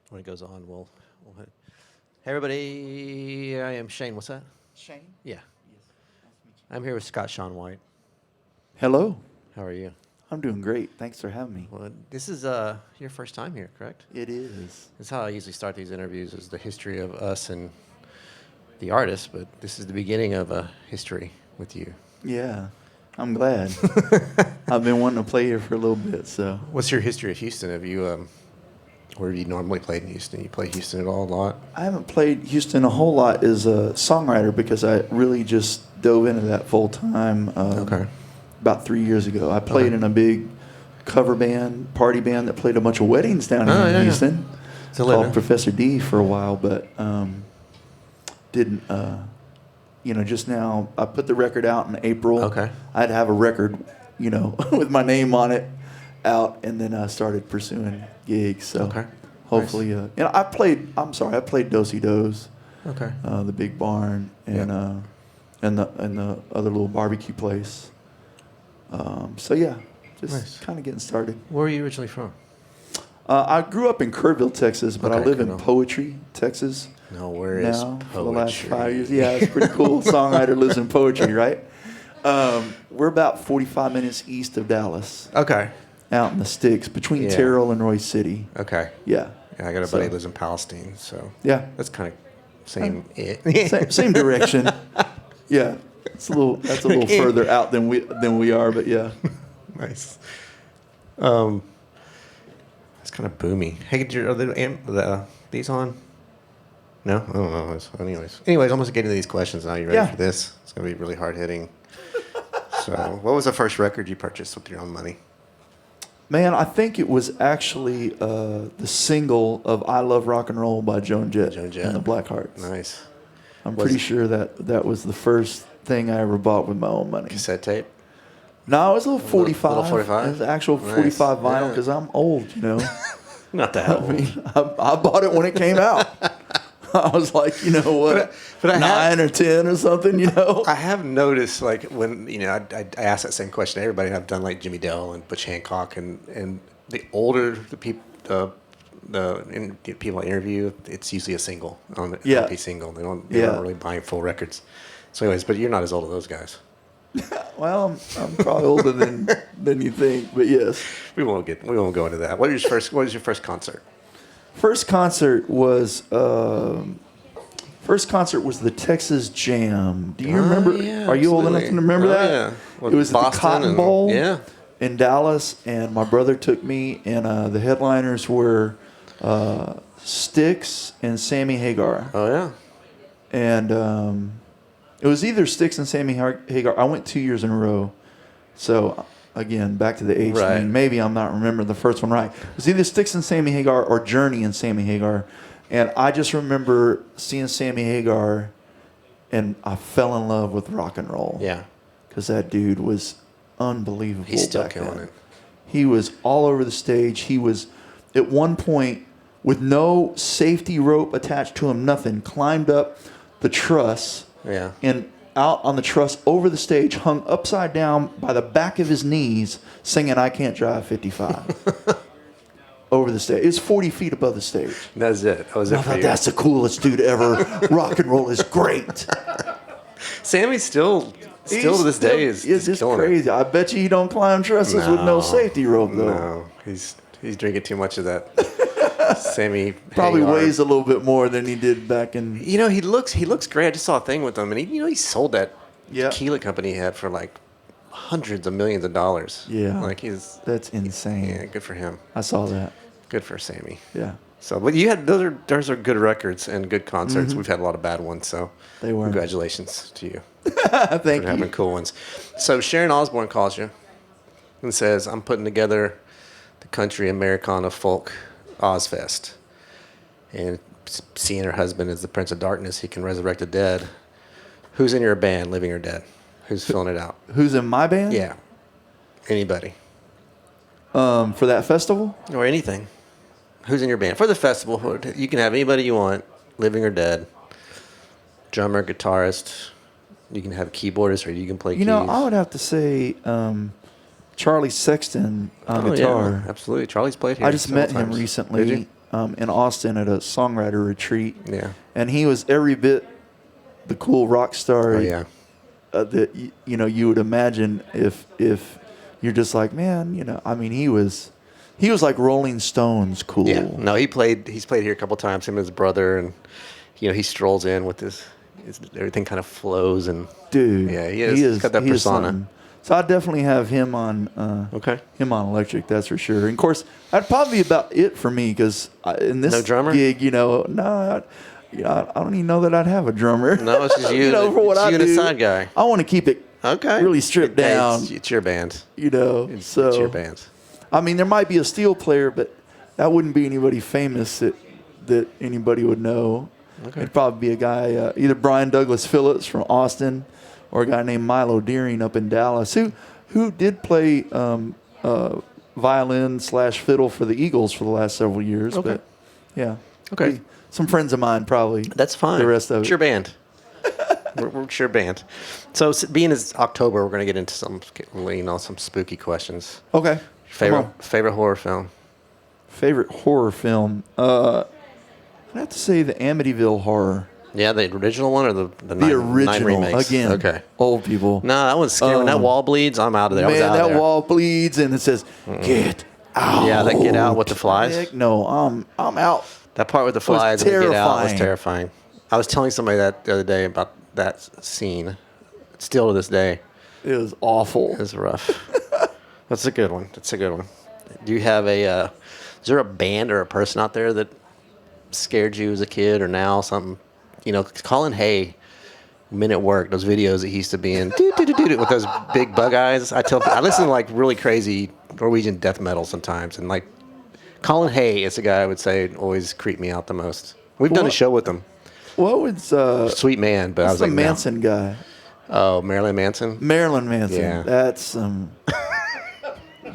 When it goes on, we'll hit. Hey, everybody. I am Shane. What's that? Shane? Yeah. Yes. Nice to meet you. I'm here with Scott Sean White. Hello. How are you? I'm doing great. Thanks for having me. Well, this is your first time here, correct? It is. That's how I usually start these interviews, is the history of us and the artist, but this is the beginning of a history with you. Yeah. I'm glad. I've been wanting to play here for a little bit, so. What's your history of Houston? Have you, where have you normally played in Houston? You play Houston at all a lot? I haven't played Houston a whole lot as a songwriter because I really just dove into that full time Okay. about 3 years ago. I played in a big cover band, party band that played a bunch of weddings down here in Houston. Still Called living. Professor D for a while, but didn't. Just now I put the record out in April. Okay. I'd have a record, with my name on it out, and then I started pursuing gigs. So Okay. hopefully, Nice. I played Do-Si Do's, Okay. the Big Barn, and the other little barbecue place. So yeah, just Nice. kind of getting started. Where are you originally from? I grew up in Kerrville, Texas, but I Okay, live in Kerrville. Poetry, Texas. No, where is Now poetry? for the last 5 years. Yeah, it's pretty cool. Songwriter lives in Poetry, right? We're about 45 minutes east of Dallas, Okay. out in the sticks between Yeah. Terrell and Royce City. Okay. Yeah, Yeah, I got a buddy So- who lives in Palestine, so yeah, that's kind of same. same direction. Yeah, that's a little further out than we are, but yeah. Nice. It's kind of boomy. Hey, are these on? No, I don't know. Anyways, I'm gonna get into these questions now. You ready Yeah. for this? It's gonna be really hard hitting. So, what was the first record you purchased with your own money? Man, I think it was actually the single of "I Love Rock and Roll" by Joan Jett, Joan Jett. and the Blackhearts. Nice. I'm Was pretty it- sure that was the first thing I ever bought with my own money. Cassette tape. No, it was a little 45. little 45? It was actual Nice. 45 vinyl Yeah. because I'm old, Not that I old. mean, I bought it when it came out. I was like, what, but I have- 9 or 10 or something, I have noticed, like, when, I ask that same question to everybody, and I've done, like, Jimmy Dell and Butch Hancock, and the older the people, people I interview, it's usually a single, on the Yeah. LP single. They're Yeah. not really buying full records. So anyways, but you're not as old as those guys. Well, I'm probably older than you think, but yes. We won't go into that. What was your first concert? First concert was the Texas Jam. Do you remember? Yeah, Are you old enough absolutely. to remember that? Yeah. With It was at the Boston Cotton and- Bowl. Yeah. In Dallas, and my brother took me, and the headliners were Styx and Sammy Hagar. Oh yeah. And it was either Styx and Sammy Hagar. I went 2 years in a row. So, again, back to the age Right. thing. Maybe I'm not remembering the first one right. It was either Styx and Sammy Hagar or Journey and Sammy Hagar. And I just remember seeing Sammy Hagar, and I fell in love with rock and roll. Yeah. Because that dude was unbelievable. He's still back killing then. it. He was all over the stage. He was, at one point, with no safety rope attached to him, nothing, climbed up the truss Yeah. and out on the truss over the stage, hung upside down by the back of his knees, singing "I Can't Drive 55." Over the stage. It's 40 feet above the stage. That's it. That was it I for thought, you. that's the coolest dude ever. Rock and roll is great. Sammy's still to this day is It's just killing crazy. it. I bet you he don't climb trusses with no safety rope, though. No, he's drinking too much of that. Sammy Probably Hagar. weighs a little bit more than he did back in. He looks great. I just saw a thing with him, and he sold that Yeah. tequila company he had for like hundreds of millions of dollars. Yeah. like he's That's insane. yeah, good for him. I saw that. Good for Sammy. Yeah. So, but those are good records and good concerts. We've had a lot of bad ones, so They were. congratulations to you Thank for having you. cool ones. So Sharon Osbourne calls you and says, "I'm putting together the country Americana folk Ozfest, and seeing her husband as the Prince of Darkness, he can resurrect the dead. Who's in your band, living or dead? Who's filling it out? Who's in my band? Yeah, anybody For that festival? or anything. Who's in your band for the festival? You can have anybody you want, living or dead. Drummer, guitarist. You can have a keyboardist, or you can play keys. I would have to say Charlie Sexton on Oh, guitar. yeah, absolutely. Charlie's played here. I just met several him times. recently. Did you? in Austin at a songwriter retreat. Yeah. And he was every bit the cool rock star Oh yeah. that you would imagine if you're just like, man, I mean, he was like Rolling Stones cool. Yeah. No, he's played here a couple times, him and his brother, and he strolls in with his everything kind of flows, and Dude, yeah, he is got that he is persona. something. So I definitely have him on Okay. him on electric, that's for sure. And of course, that'd probably be about it for me because in this No drummer? gig, no, I don't even know that I'd have a drummer. No, it's just you. For what it's I you do, and the side guy. I want to keep it Okay. really stripped down. It's your band. It's So your band. I mean, there might be a steel player, but that wouldn't be anybody famous that anybody would know. Okay. It'd probably be a guy, either Brian Douglas Phillips from Austin, or a guy named Milo Deering up in Dallas, who did play violin/fiddle for the Eagles for the last several years. Okay. But yeah. Okay. Some friends of mine probably. That's fine. The rest of It's it. your band. we're sure band. So being it's October, we're going to get into some spooky questions. Okay. Favorite horror film? Favorite horror film? I'd have to say the Amityville Horror. Yeah, the original one or the nine original remakes? again. Okay. Old people. No, that one's scary. When that wall bleeds, I'm out of there. I was Man, out that there. wall bleeds and it says, "Get out." Yeah, that get out with the flies. Heck no, I'm out. That part with the flies and the get out was terrifying. terrifying. I was telling somebody that the other day about that scene. Still to this day, It was awful. it's rough. That's a good one. Do you have is there a band or a person out there that scared you as a kid or now something? Colin Hay, Men at Work, those videos that he used to be in with those big bug eyes. I listen to like really crazy Norwegian death metal sometimes, and like Colin Hay is the guy I would say always creeped me out the most. We've done a What? show with him. What was Sweet man, but I was the like, no. Manson guy? Oh, Marilyn Manson. Marilyn Manson. Yeah.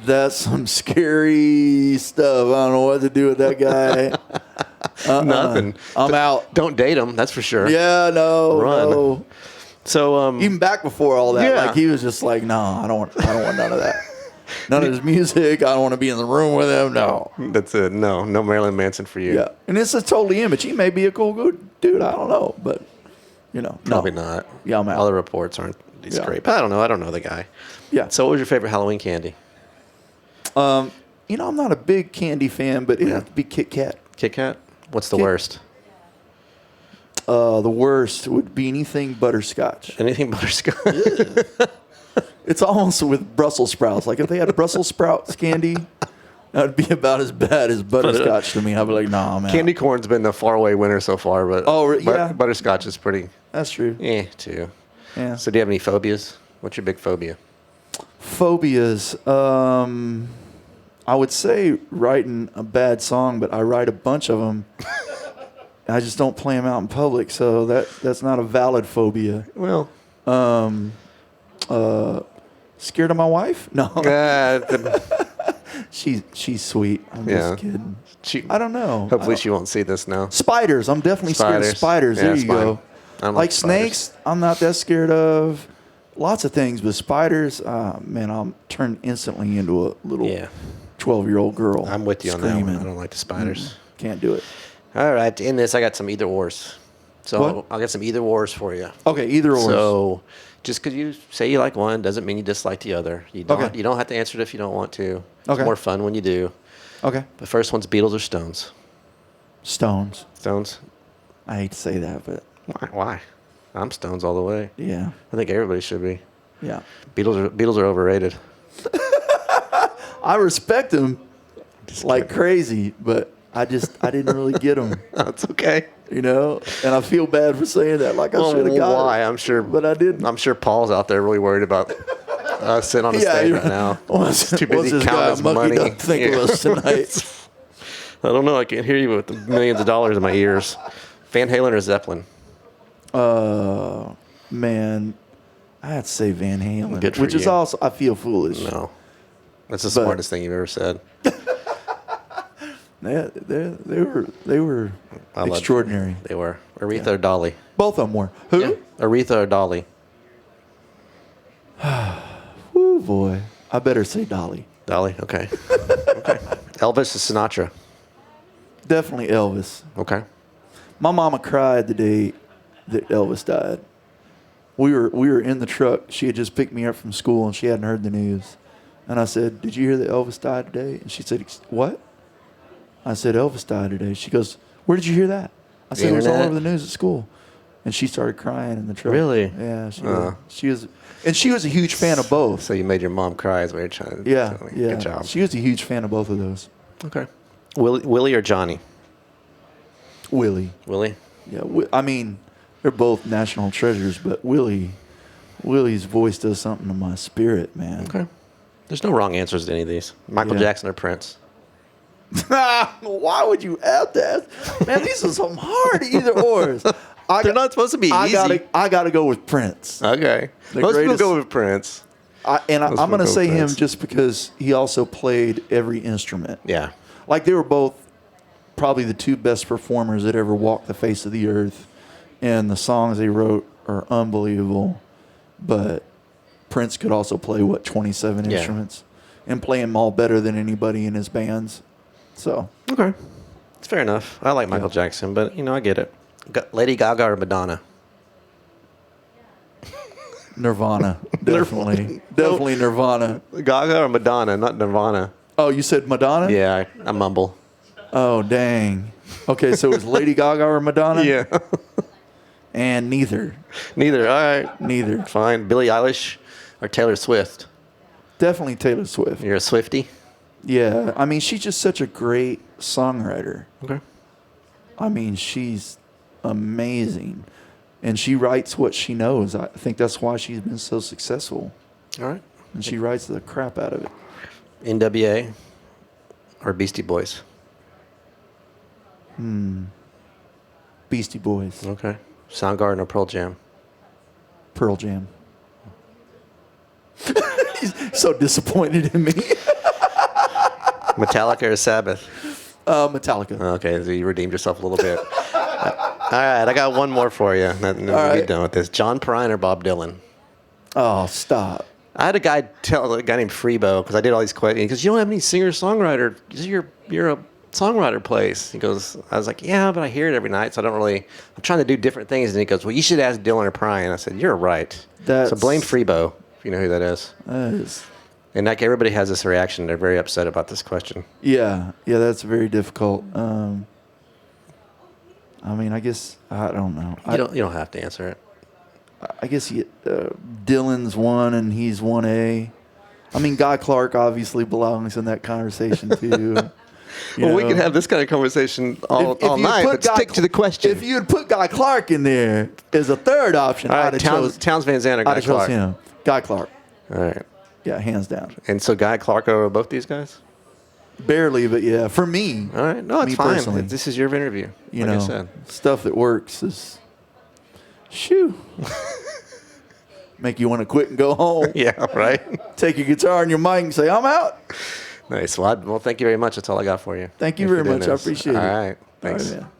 That's some scary stuff. I don't know what to do with that guy. Nothing. I'm out. Don't date him. That's for sure. Yeah, no, Run. no. So Even back before all that, Yeah. like he was just like, no, I don't want none of that. None of his music. I don't want to be in the room with him. No. that's it. No Marilyn Manson for you. Yeah, and it's a totally image. He may be a cool good dude. I don't know, but Probably no. not. Yeah, I'm out. All the reports aren't these Yeah. great. But I don't know. I don't know the guy. Yeah. So what was your favorite Halloween candy? I'm not a big candy fan, but it Yeah. has to be Kit Kat. Kit Kat? What's the Kit- worst? The worst would be anything butterscotch. Anything butterscotch? It's almost with Brussels sprouts. Like if they had Brussels sprouts candy, that would be about as bad as butterscotch to me. I'd be like, nah, man. Candy corn's been the faraway winner so far, but yeah. butterscotch is pretty That's true. too. Yeah. So do you have any phobias? What's your big phobia? Phobias. I would say writing a bad song, but I write a bunch of them. I just don't play them out in public, so that's not a valid phobia. Well, Scared of my wife? No, uh, she's sweet. I'm Yeah. just kidding. she, I don't know. hopefully she won't see this now. Spiders. I'm definitely scared of spiders. Yeah, There you spine. go. I don't Like spiders. snakes, I'm not that scared of. Lots of things, but spiders, man, I'll turn instantly into a little Yeah. 12-year-old girl. I'm with you on that screaming. one. I don't like the spiders. Can't do it. All right, in this, I got some either ors. So What? I'll get some either ors for you. Okay, either or. So just because you say you like one doesn't mean you dislike the other. You don't, Okay. you don't have to answer it if you don't want to. It's Okay. more fun when you do. Okay. The first one's Beatles or Stones? Stones. Stones? I hate to say that, but Why? I'm Stones all the way. yeah. I think everybody should be. Yeah. Beatles are overrated. I respect them Just like kidding. crazy, but I didn't really get them, That's okay. and I feel bad for saying that. Like I should have got why? it, I'm sure. but I didn't. I'm sure Paul's out there really worried about us sitting on the stage right now. What's Too busy this counting guy his Mucky money. don't think of us tonight? I don't know. I can't hear you with the millions of dollars in my ears. Van Halen or Zeppelin? Man, I had to say Van Halen, Good for which is you. also I feel foolish. No. That's the But- smartest thing you've ever said. They were I loved- extraordinary. They were. Aretha or Dolly? Both of them were. Who? Aretha or Dolly? Ooh, boy. I better say Dolly. Dolly, okay. Okay. Elvis or Sinatra? Definitely Elvis. Okay. My mama cried the day that Elvis died. We were in the truck. She had just picked me up from school, and she hadn't heard the news. And I said, "Did you hear that Elvis died today?" And she said, "What?" I said, "Elvis died today." She goes, "Where did you hear that?" I said, "It was all over the news at school." And she started crying in the truck. Really? Yeah, she was, and she was a huge fan of both. So you made your mom cry is what you're trying to Yeah, tell me. yeah. Good job. She was a huge fan of both of those. Okay. Willie or Johnny? Willie. Willie? Yeah, I mean, they're both national treasures, but Willie's voice does something to my spirit, man. Okay. There's no wrong answers to any of these. Michael Jackson or Prince? Why would you add that? Man, these are some hard either ors. They're not supposed to be easy. I gotta go with Prince. Okay. Most people go with Prince. I'm going to say him just because he also played every instrument. Yeah. Like they were both probably the two best performers that ever walked the face of the earth. And the songs they wrote are unbelievable. But Prince could also play, 27 instruments? And play them all better than anybody in his bands. So. Okay. It's fair enough. I like Michael Jackson, but, I get it. Lady Gaga or Madonna? Nirvana. Definitely. Definitely Nirvana. Gaga or Madonna, not Nirvana. Oh, you said Madonna? Yeah, I mumble. Oh, dang. Okay, so it was Lady Gaga or Madonna? Yeah. And neither. Neither. All right. Neither. Fine. Billie Eilish or Taylor Swift? Definitely Taylor Swift. You're a Swiftie? Yeah. I mean, she's just such a great songwriter. Okay. I mean, she's amazing. And she writes what she knows. I think that's why she's been so successful. All right. And she writes the crap out of it. NWA or Beastie Boys? Beastie Boys. Okay. Soundgarden or Pearl Jam? Pearl Jam. He's so disappointed in me. Metallica or Sabbath? Metallica. Okay, so you redeemed yourself a little bit. All right, I got one more for you. Then we'll be done with this. John Prine or Bob Dylan? Oh, stop. I had a guy tell a guy named Freebo, because I did all these questions. He goes, "You don't have any singer-songwriter. You're a songwriter place." He goes, I was like, "Yeah, but I hear it every night, so I don't really. I'm trying to do different things." And he goes, "Well, you should ask Dylan or Prine." I said, "You're right." So blame Freebo, if you know who that is. That is. And like everybody has this reaction. They're very upset about this question. Yeah, that's very difficult. I mean, I guess I don't know. You don't have to answer it. I guess Dylan's 1 and he's 1A. I mean, Guy Clark obviously belongs in that conversation too. We can have this kind of conversation all night, but stick to the question. If you had put Guy Clark in there as a third option, all right, Towns Van Zandt or Guy Clark? Him. Guy Clark. All right. Yeah, hands down. And so Guy Clark over both these guys? Barely, but yeah, for me. All right. No, it's fine. Personally. This is your interview. You like know, I said. Stuff that works is, shoo. Make you want to quit and go home. Yeah, right. Take your guitar and your mic and say, "I'm out." Nice. Well, thank you very much. That's all I got for you. Thank you very much. I appreciate it. All right. Thanks. All right, man.